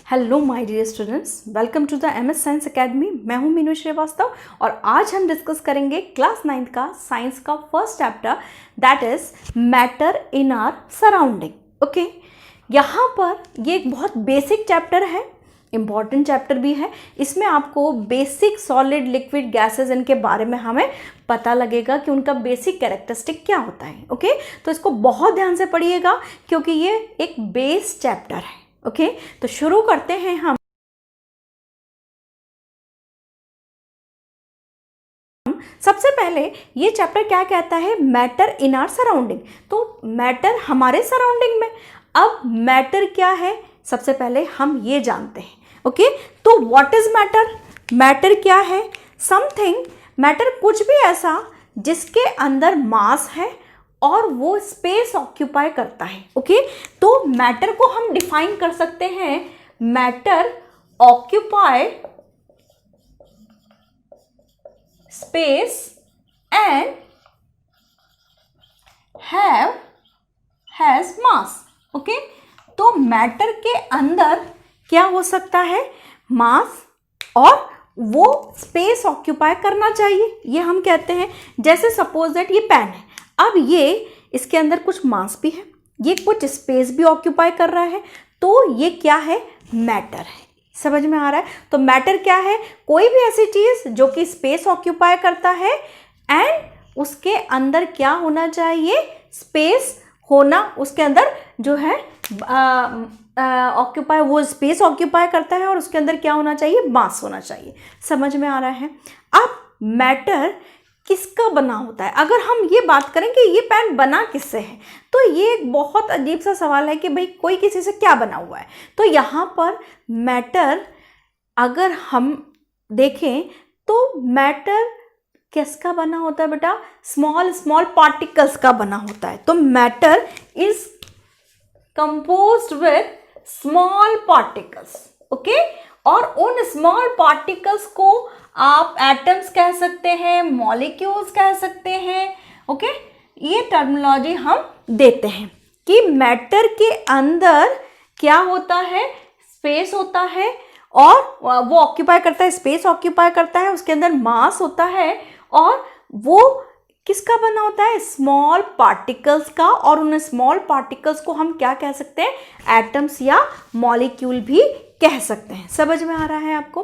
Hello my dear students, welcome to the MS science academy. मैं हूं मीनू श्रीवास्तव और आज हम डिस्कस करेंगे क्लास 9th का साइंस का first chapter, that is matter in our surrounding. Okay, यहाँ पर ये एक बहुत बेसिक चैप्टर है, इम्पॉर्टेंट चैप्टर भी है। इसमें आपको बेसिक सॉलिड लिक्विड गैसेस इनके बारे में हमें पता लगेगा कि उनका बेसिक कैरेक्टरिस्टिक क्या होता है। ओके, तो इसको बहुत ध्यान से पढ़िएगा क्योंकि ये एक बेस चैप्टर है। ओके, तो शुरू करते हैं हम। सबसे पहले ये चैप्टर क्या कहता है, मैटर इन आवर सराउंडिंग। तो मैटर हमारे सराउंडिंग में। अब मैटर क्या है, सबसे पहले हम ये जानते हैं। ओके, तो व्हाट इज मैटर? मैटर क्या है? समथिंग, मैटर कुछ भी ऐसा जिसके अंदर मास है और वो स्पेस ऑक्यूपाई करता है। ओके, तो मैटर को हम डिफाइन कर सकते हैं, matter occupy space and has mass. Okay, तो मैटर के अंदर क्या हो सकता है, मास, और वो स्पेस ऑक्यूपाई करना चाहिए, ये हम कहते हैं। जैसे सपोज दैट ये पेन है, अब ये इसके अंदर कुछ मास भी है, ये कुछ स्पेस भी ऑक्यूपाई कर रहा है, तो ये क्या है, मैटर है। समझ में आ रहा है? तो मैटर क्या है, कोई भी ऐसी चीज जो कि स्पेस ऑक्यूपाई करता है एंड उसके अंदर क्या होना चाहिए, स्पेस होना, उसके अंदर जो है ऑक्यूपाई, वो स्पेस ऑक्यूपाई करता है और उसके अंदर क्या होना चाहिए, मास होना चाहिए। समझ में आ रहा है? अब मैटर किसका बना होता है? अगर हम ये बात करें कि ये पेन बना किससे है, तो ये एक बहुत अजीब सा सवाल है कि भाई कोई किसी से क्या बना हुआ है। तो यहाँ पर मैटर अगर हम देखें तो मैटर किसका बना होता है बेटा, स्मॉल स्मॉल पार्टिकल्स का बना होता है। तो matter is composed with small particles. Okay, और उन स्मॉल पार्टिकल्स को आप एटम्स कह सकते हैं, मॉलिक्यूल्स कह सकते हैं। ओके, ये टर्मिनोलॉजी हम देते हैं कि मैटर के अंदर क्या होता है, स्पेस होता है और वो ऑक्यूपाई करता है, स्पेस ऑक्यूपाई करता है, उसके अंदर मास होता है और वो किसका बना होता है, स्मॉल पार्टिकल्स का। और उन स्मॉल पार्टिकल्स को हम क्या कह सकते हैं, एटम्स या मॉलिक्यूल भी कह सकते हैं। समझ में आ रहा है आपको?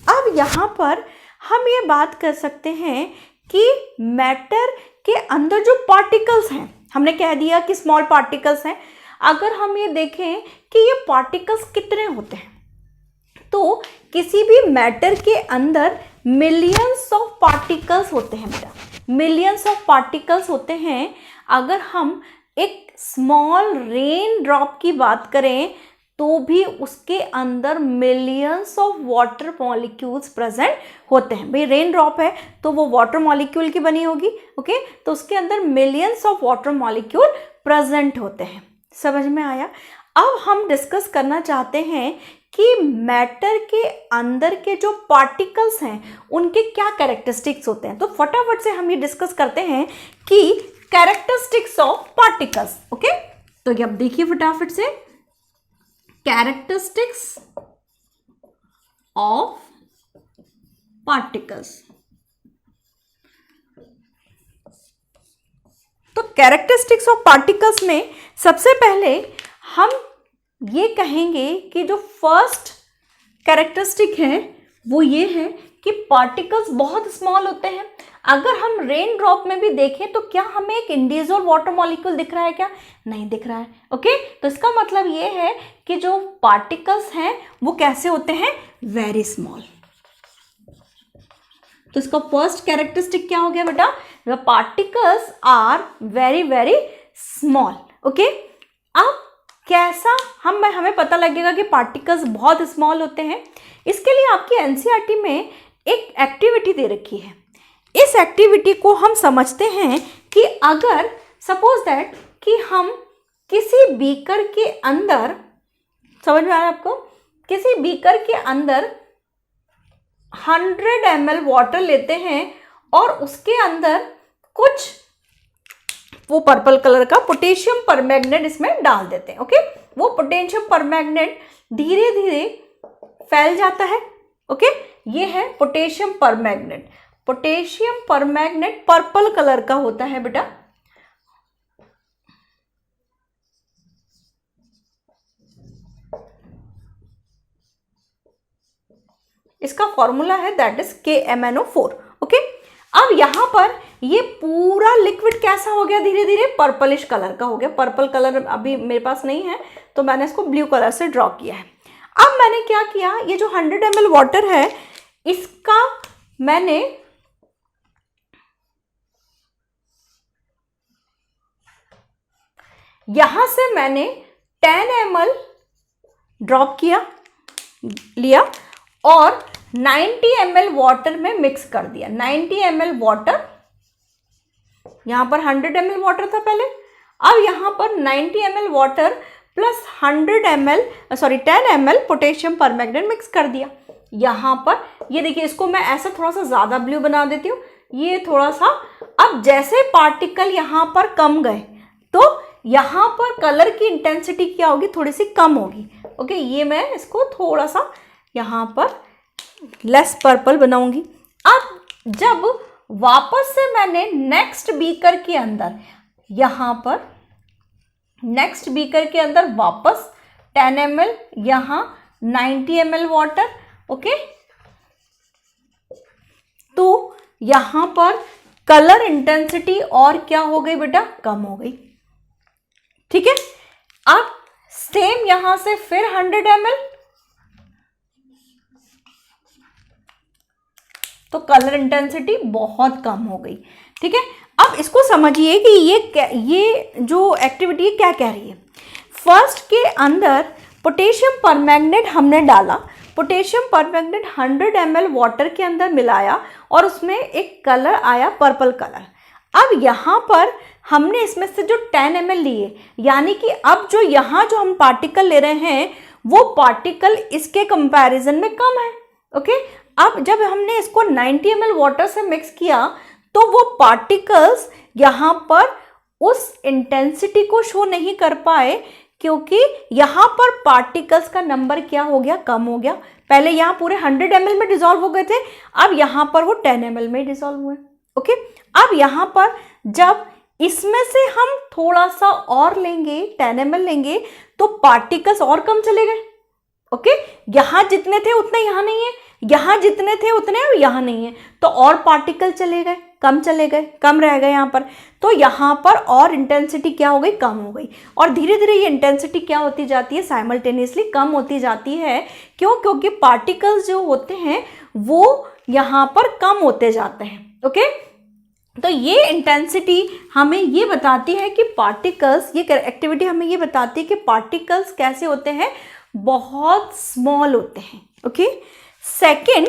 अब यहाँ पर हम ये बात कर सकते हैं कि मैटर के अंदर जो पार्टिकल्स हैं, हमने कह दिया कि स्मॉल पार्टिकल्स हैं। अगर हम ये देखें कि ये पार्टिकल्स कितने होते हैं, तो किसी भी मैटर के अंदर मिलियंस ऑफ पार्टिकल्स होते हैं बेटा, मिलियंस ऑफ पार्टिकल्स होते हैं। अगर हम एक स्मॉल रेन ड्रॉप की बात करें तो भी उसके अंदर millions of water molecules present होते हैं। भाई रेन ड्रॉप है तो वो वाटर मॉलिक्यूल की बनी होगी। ओके, तो उसके अंदर millions of water molecule present होते हैं। समझ में आया? अब हम डिस्कस करना चाहते हैं कि मैटर के अंदर के जो पार्टिकल्स हैं उनके क्या कैरेक्टरिस्टिक्स होते हैं। तो फटाफट से हम ये डिस्कस करते हैं कि कैरेक्टरिस्टिक्स ऑफ पार्टिकल्स। ओके, तो अब देखिए फटाफट से, कैरेक्टरिस्टिक्स ऑफ पार्टिकल्स। तो कैरेक्टरिस्टिक्स ऑफ पार्टिकल्स में सबसे पहले हम ये कहेंगे कि जो फर्स्ट कैरेक्टरिस्टिक है वो ये है कि पार्टिकल्स बहुत स्मॉल होते हैं। अगर हम रेन ड्रॉप में भी देखें तो क्या हमें एक इंडिविजुअल वाटर मॉलिक्यूल दिख रहा है क्या? नहीं दिख रहा है। ओके, तो इसका मतलब ये है कि जो पार्टिकल्स हैं वो कैसे होते हैं, वेरी स्मॉल। तो इसका फर्स्ट कैरेक्टरिस्टिक क्या हो गया बेटा, the particles are very very small. Okay, अब कैसा हमें पता लगेगा कि पार्टिकल्स बहुत स्मॉल होते हैं? इसके लिए आपकी एनसीईआरटी में एक एक्टिविटी दे रखी है। इस एक्टिविटी को हम समझते हैं कि अगर सपोज दैट कि हम किसी बीकर के अंदर, समझ में आ रहा है आपको, किसी बीकर के अंदर 100 ml वाटर लेते हैं और उसके अंदर कुछ वो पर्पल कलर का पोटेशियम परमैंगनेट इसमें डाल देते हैं। ओके, वो पोटेशियम परमैंगनेट धीरे धीरे फैल जाता है। ओके, ये है potassium permanganate. Potassium permanganate purple colour का होता है बेटा। इसका फॉर्मूला है दैट इज KMnO4। ओके, अब यहां पर ये पूरा लिक्विड कैसा हो गया, धीरे धीरे पर्पलिश कलर का हो गया। पर्पल कलर अभी मेरे पास नहीं है तो मैंने इसको ब्लू कलर से ड्रॉ किया है। अब मैंने क्या किया, ये जो 100 ml वाटर है इसका मैंने यहां से मैंने 10 ml ड्रॉप किया लिया और 90 ml वाटर में मिक्स कर दिया। 90 ml वाटर, यहां पर 100 ml वाटर था पहले, अब यहां पर 90 ml water plus 10 ml potassium permanganate mix कर दिया। यहां पर ये देखिए, इसको मैं ऐसा थोड़ा सा ज्यादा ब्लू बना देती हूँ, ये थोड़ा सा। अब जैसे पार्टिकल यहां पर कम गए तो यहां पर कलर की इंटेंसिटी क्या होगी, थोड़ी सी कम होगी। ओके, ये मैं इसको थोड़ा सा यहां पर लेस पर्पल बनाऊंगी। अब जब वापस से मैंने नेक्स्ट बीकर के अंदर, यहां पर नेक्स्ट बीकर के अंदर वापस 10 ml, यहां 90 ml वाटर। ओके, तो यहां पर कलर इंटेंसिटी और क्या हो गई बेटा, कम हो गई। ठीक है, अब सेम यहां से फिर 100 ml, तो कलर इंटेंसिटी बहुत कम हो गई। ठीक है, अब इसको समझिए कि ये जो एक्टिविटी है क्या कह रही है। फर्स्ट के अंदर पोटेशियम परमैंगनेट हमने डाला, पोटेशियम परमैंगनेट 100 ml वाटर के अंदर मिलाया और उसमें एक कलर आया पर्पल कलर। अब यहाँ पर हमने इसमें से जो 10 ml लिए, यानी कि अब जो यहाँ जो हम पार्टिकल ले रहे हैं वो पार्टिकल इसके कंपैरिजन में कम है। ओके, अब जब हमने इसको 90 ml वाटर से मिक्स किया तो वो पार्टिकल्स यहाँ पर उस इंटेंसिटी को शो नहीं कर पाए, क्योंकि यहाँ पर पार्टिकल्स का नंबर क्या हो गया, कम हो गया। पहले यहाँ पूरे 100 ml में डिसॉल्व हो गए थे, अब यहाँ पर वो 10 ml में डिसॉल्व हुए। ओके, अब यहाँ पर जब इसमें से हम थोड़ा सा और लेंगे, 10 ml लेंगे, तो पार्टिकल्स और कम चले गए। ओके, यहाँ जितने थे उतने यहाँ नहीं है, यहाँ जितने थे उतने यहाँ नहीं है, तो और पार्टिकल चले गए, कम चले गए, कम रह गए यहाँ पर। तो यहाँ पर और इंटेंसिटी क्या हो गई, कम हो गई। और धीरे धीरे ये इंटेंसिटी क्या होती जाती है, साइमल्टेनियसली कम होती जाती है। क्यों? क्योंकि पार्टिकल्स जो होते हैं वो यहाँ पर कम होते जाते हैं। ओके, तो ये इंटेंसिटी हमें ये बताती है कि पार्टिकल्स, ये एक्टिविटी हमें ये बताती है कि पार्टिकल्स कैसे होते हैं, बहुत स्मॉल होते हैं। ओके, सेकेंड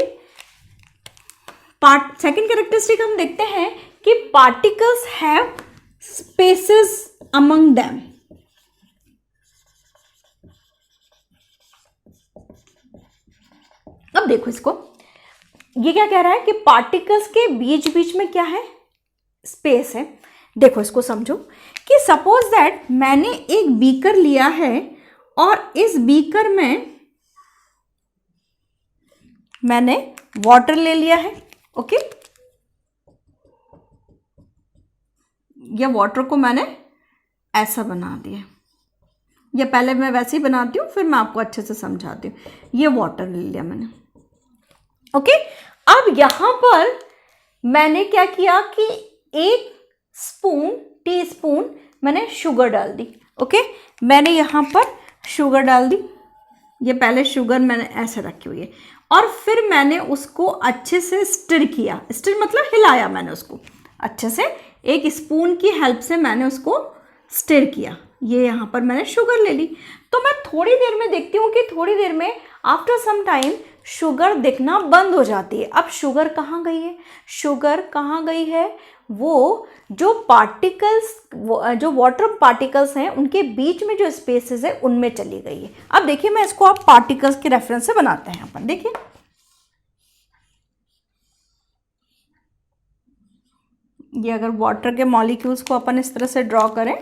कैरेक्टरिस्टिक हम देखते हैं कि particles have spaces among them. अब देखो इसको, ये क्या कह रहा है कि पार्टिकल्स के बीच बीच में क्या है, स्पेस है। देखो इसको समझो कि सपोज दैट मैंने एक बीकर लिया है और इस बीकर में मैंने वाटर ले लिया है। ओके, ये वाटर को मैंने ऐसा बना दिया, या पहले मैं वैसे ही बनाती हूँ फिर मैं आपको अच्छे से समझाती हूँ। ये वाटर ले लिया मैंने। ओके, अब यहां पर मैंने क्या किया कि एक टी स्पून मैंने शुगर डाल दी। ओके, मैंने यहां पर शुगर डाल दी, ये पहले शुगर मैंने ऐसे रखी हुई है, और फिर मैंने उसको अच्छे से स्टिर किया। स्टिर मतलब हिलाया मैंने उसको अच्छे से, एक स्पून की हेल्प से मैंने उसको स्टिर किया। ये यहाँ पर मैंने शुगर ले ली। तो मैं थोड़ी देर में देखती हूँ कि थोड़ी देर में आफ्टर सम टाइम शुगर दिखना बंद हो जाती है। अब शुगर कहाँ गई है, शुगर कहाँ गई है, वो जो पार्टिकल्स, जो वाटर पार्टिकल्स हैं उनके बीच में जो स्पेसेस है उनमें चली गई है। अब देखिए मैं इसको आप पार्टिकल्स के रेफरेंस से बनाते हैं अपन। देखिए ये अगर वाटर के मॉलिक्यूल्स को अपन इस तरह से ड्रॉ करें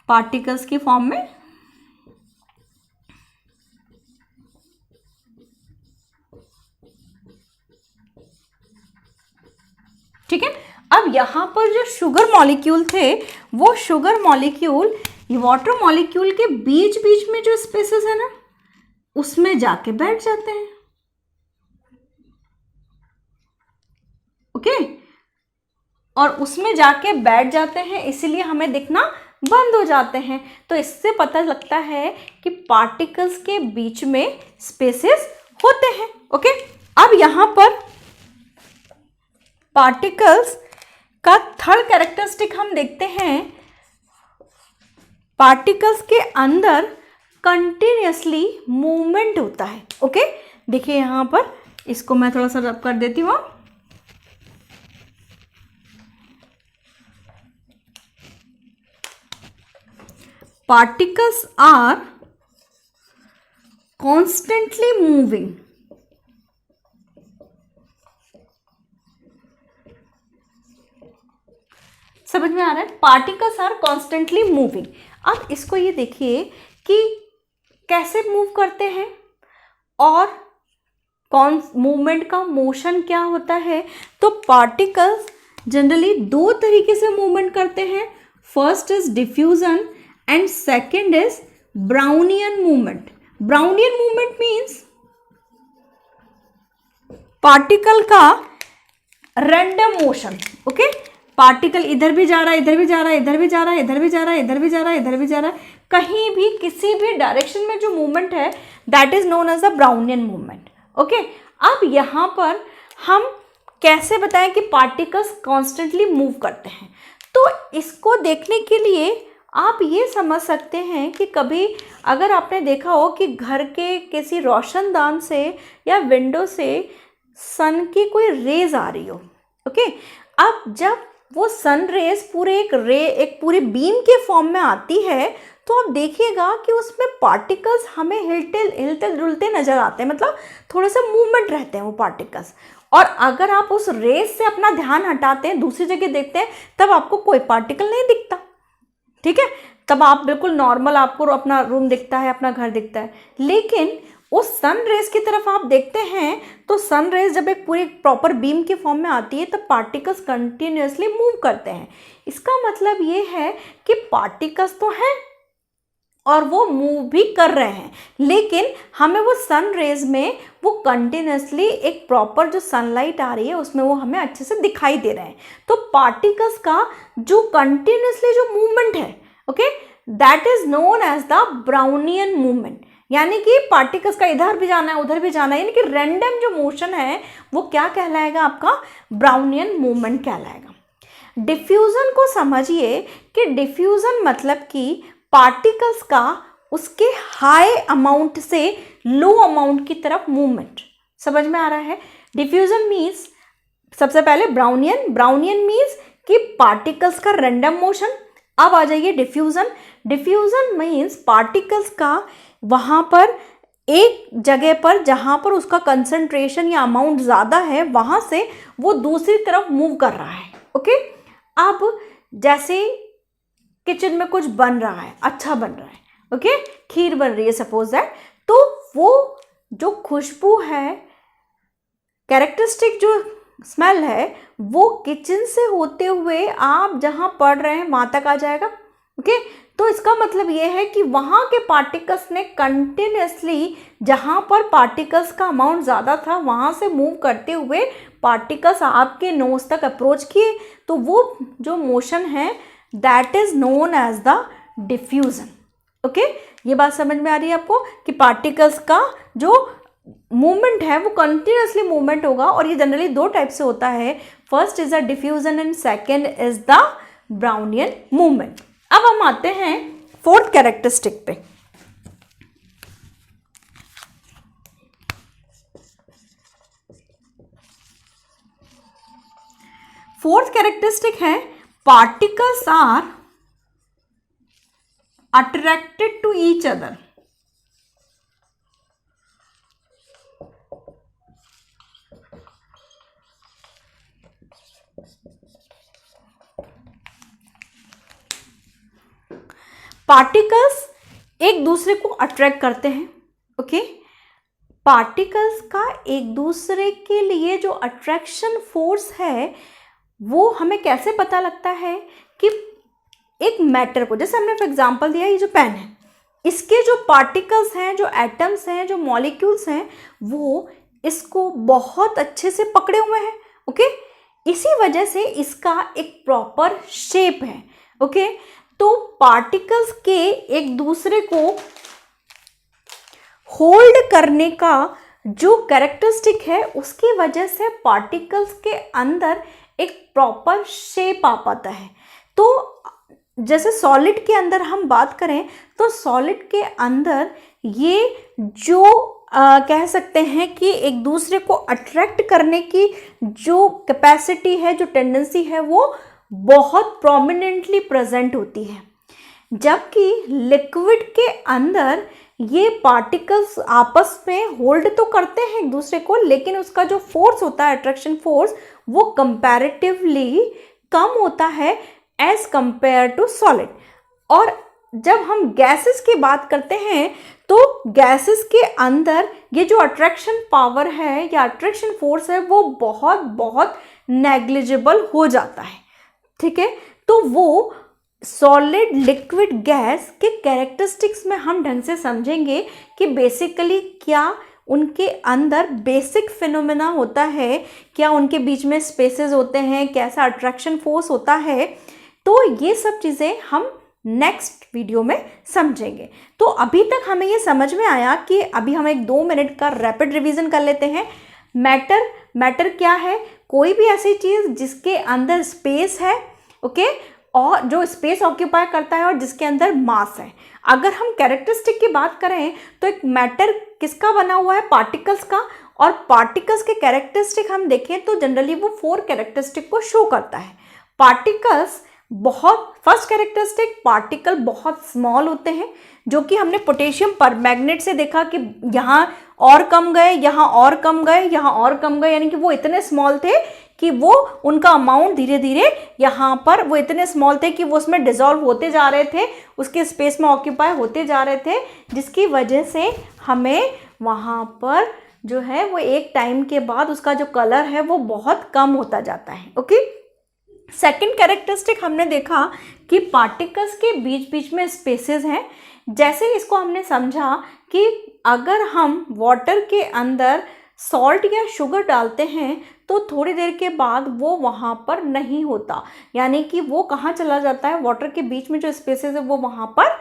पार्टिकल्स की फॉर्म में, ठीक है। अब यहाँ पर जो शुगर मॉलिक्यूल थे, वो शुगर मॉलिक्यूल वाटर मॉलिक्यूल के बीच बीच में जो स्पेसेस है ना, उसमें जाके बैठ जाते हैं। ओके, और उसमें जाके बैठ जाते हैं, इसीलिए हमें दिखना बंद हो जाते हैं। तो इससे पता लगता है कि पार्टिकल्स के बीच में स्पेसेस होते हैं। ओके, अब यहां पर पार्टिकल्स का थर्ड कैरेक्टरिस्टिक हम देखते हैं। पार्टिकल्स के अंदर कंटिन्यूअसली मूवमेंट होता है। ओके, देखिए यहां पर, इसको मैं थोड़ा सा रब कर देती हूँ। Particles are constantly moving. समझ में आ रहा है? Particles are constantly moving. अब इसको ये देखिए कि कैसे मूव करते हैं और कौन मूवमेंट का मोशन क्या होता है। तो पार्टिकल्स जनरली दो तरीके से मूवमेंट करते हैं। First is diffusion and second is Brownian movement. Brownian movement means particle का रैंडम मोशन। ओके, पार्टिकल इधर भी जा रहा है, इधर भी जा रहा है, इधर भी जा रहा है, इधर भी जा रहा है, इधर भी जा रहा है, इधर भी जा रहा है, कहीं भी किसी भी डायरेक्शन में जो मूवमेंट है that is known as the Brownian movement. Okay, अब यहाँ पर हम कैसे बताएं कि पार्टिकल्स कॉन्स्टेंटली मूव करते हैं। तो इसको देखने के लिए आप ये समझ सकते हैं कि कभी अगर आपने देखा हो कि घर के किसी रोशनदान से या विंडो से सन की कोई रेज आ रही हो। ओके, अब जब वो सन रेज पूरे एक पूरी बीम के फॉर्म में आती है तो आप देखिएगा कि उसमें पार्टिकल्स हमें हिलते डुलते नजर आते हैं, मतलब थोड़ा सा मूवमेंट रहते हैं वो पार्टिकल्स। और अगर आप उस रेज से अपना ध्यान हटाते हैं, दूसरी जगह देखते हैं, तब आपको कोई पार्टिकल नहीं दिखता। ठीक है, तब आप बिल्कुल नॉर्मल, आपको अपना रूम दिखता है, अपना घर दिखता है। लेकिन उस सन रेज की तरफ आप देखते हैं तो सन रेज जब एक पूरी प्रॉपर बीम के फॉर्म में आती है तब पार्टिकल्स कंटिन्यूअसली मूव करते हैं। इसका मतलब ये है कि पार्टिकल्स तो हैं और वो मूव भी कर रहे हैं, लेकिन हमें वो सन रेज में वो कंटिन्यूअसली एक प्रॉपर जो सनलाइट आ रही है उसमें वो हमें अच्छे से दिखाई दे रहे हैं। तो पार्टिकल्स का जो कंटिन्यूअसली जो मूवमेंट है, okay, that is known as the Brownian movement. यानी कि पार्टिकल्स का इधर भी जाना है उधर भी जाना है, यानी कि रैंडम जो मोशन है वो क्या कहलाएगा, आपका ब्राउनियन मूवमेंट कहलाएगा। डिफ्यूजन को समझिए कि डिफ्यूजन मतलब कि पार्टिकल्स का उसके हाई अमाउंट से लो अमाउंट की तरफ मूवमेंट। समझ में आ रहा है? डिफ्यूजन मीन्स सबसे पहले ब्राउनियन मीन्स कि पार्टिकल्स का रैंडम मोशन। अब आ जाइए डिफ्यूजन। डिफ्यूजन मीन्स पार्टिकल्स का वहाँ पर एक जगह पर जहाँ पर उसका कंसंट्रेशन या अमाउंट ज़्यादा है वहाँ से वो दूसरी तरफ मूव कर रहा है। ओके, अब जैसे किचन में कुछ बन रहा है, अच्छा बन रहा है, ओके, खीर बन रही है सपोज दैट, तो वो जो खुशबू है, कैरेक्टरिस्टिक जो स्मेल है, वो किचन से होते हुए आप जहाँ पढ़ रहे हैं वहाँ तक आ जाएगा। ओके, तो इसका मतलब ये है कि वहाँ के पार्टिकल्स ने कंटिन्यूसली जहाँ पर पार्टिकल्स का अमाउंट ज़्यादा था वहाँ से मूव करते हुए पार्टिकल्स आपके नोज तक अप्रोच किए, तो वो जो मोशन है that is known as the diffusion. Okay, ये बात समझ में आ रही है आपको कि पार्टिकल्स का जो मूवमेंट है वो कंटिन्यूसली मूवमेंट होगा, और ये जनरली दो टाइप से होता है। First is the diffusion and second is the Brownian movement. अब हम आते हैं फोर्थ कैरेक्टरिस्टिक पे। फोर्थ कैरेक्टरिस्टिक है particles are attracted to each other. Particles एक दूसरे को अट्रैक्ट करते हैं। ओके, पार्टिकल्स का एक दूसरे के लिए जो अट्रैक्शन फोर्स है वो हमें कैसे पता लगता है कि एक मैटर को, जैसे हमने फॉर एग्जांपल दिया, ये जो पेन है, इसके जो पार्टिकल्स हैं, जो एटम्स हैं, जो मॉलिक्यूल्स हैं, वो इसको बहुत अच्छे से पकड़े हुए हैं। ओके, इसी वजह से इसका एक प्रॉपर शेप है। ओके, तो पार्टिकल्स के एक दूसरे को होल्ड करने का जो कैरेक्टरिस्टिक है, उसकी वजह से पार्टिकल्स के अंदर एक प्रॉपर शेप आ पाता है। तो जैसे सॉलिड के अंदर हम बात करें तो सॉलिड के अंदर ये जो कह सकते हैं कि एक दूसरे को अट्रैक्ट करने की जो कैपेसिटी है, जो टेंडेंसी है, वो बहुत प्रोमिनेंटली प्रेजेंट होती है। जबकि लिक्विड के अंदर ये पार्टिकल्स आपस में होल्ड तो करते हैं एक दूसरे को, लेकिन उसका जो फोर्स होता है, अट्रैक्शन फोर्स, वो कंपैरेटिवली कम होता है एज कंपेयर टू सॉलिड। और जब हम गैसेस की बात करते हैं तो गैसेस के अंदर ये जो अट्रैक्शन पावर है या अट्रैक्शन फोर्स है, वो बहुत बहुत नेग्लिजिबल हो जाता है। ठीक है, तो वो सॉलिड, लिक्विड, गैस के कैरेक्टरिस्टिक्स में हम ढंग से समझेंगे कि बेसिकली क्या उनके अंदर बेसिक फिनोमेना होता है, क्या उनके बीच में स्पेसेस होते हैं, कैसा अट्रैक्शन फोर्स होता है। तो ये सब चीज़ें हम नेक्स्ट वीडियो में समझेंगे। तो अभी तक हमें ये समझ में आया कि अभी हम एक 2 मिनट का रैपिड रिवीजन कर लेते हैं। मैटर क्या है? कोई भी ऐसी चीज़ जिसके अंदर स्पेस है, ओके, और जो स्पेस ऑक्यूपाई करता है और जिसके अंदर मास है। अगर हम कैरेक्टरिस्टिक की बात करें तो एक मैटर किसका बना हुआ है? पार्टिकल्स का। और पार्टिकल्स के कैरेक्टरिस्टिक हम देखें तो जनरली वो 4 कैरेक्टरिस्टिक को शो करता है। पार्टिकल्स फर्स्ट कैरेक्टरिस्टिक, पार्टिकल बहुत स्मॉल होते हैं, जो कि हमने पोटेशियम परमैंगनेट से देखा कि यहाँ और कम गए, यहाँ और कम गए, यहाँ और कम गए, यानी कि वो इतने स्मॉल थे कि वो उनका अमाउंट धीरे धीरे यहाँ पर वो इतने स्मॉल थे कि वो उसमें डिसॉल्व होते जा रहे थे, उसके स्पेस में ऑक्यूपाई होते जा रहे थे, जिसकी वजह से हमें वहाँ पर जो है वो एक टाइम के बाद उसका जो कलर है वो बहुत कम होता जाता है। ओके, सेकंड कैरेक्टरिस्टिक हमने देखा कि पार्टिकल्स के बीच बीच में स्पेसेस हैं। जैसे इसको हमने समझा कि अगर हम वाटर के अंदर सॉल्ट या शुगर डालते हैं तो थोड़ी देर के बाद वो वहाँ पर नहीं होता, यानी कि वो कहाँ चला जाता है? वाटर के बीच में जो स्पेसेस है वो वहाँ पर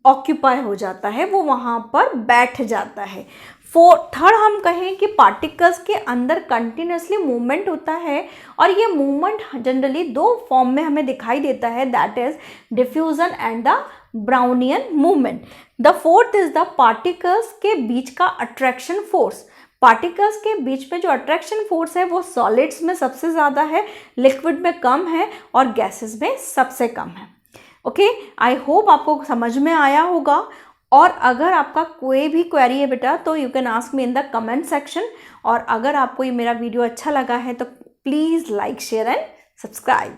ऑक्यूपाई हो जाता है, वो वहाँ पर बैठ जाता है। थर्ड हम कहें कि पार्टिकल्स के अंदर कंटिन्यूसली मूवमेंट होता है, और ये मूवमेंट जनरली 2 फॉर्म में हमें दिखाई देता है, that is diffusion and the Brownian movement. The fourth is the particles के बीच का अट्रैक्शन फोर्स। पार्टिकल्स के बीच में जो अट्रैक्शन फोर्स है वो सॉलिड्स में सबसे ज़्यादा है, लिक्विड में कम है और गैसेस में सबसे कम है। ओके, आई होप आपको समझ में आया होगा। और अगर आपका कोई भी क्वेरी है बेटा तो you can ask me in the comment section. और अगर आपको ये मेरा वीडियो अच्छा लगा है तो please like, share and subscribe.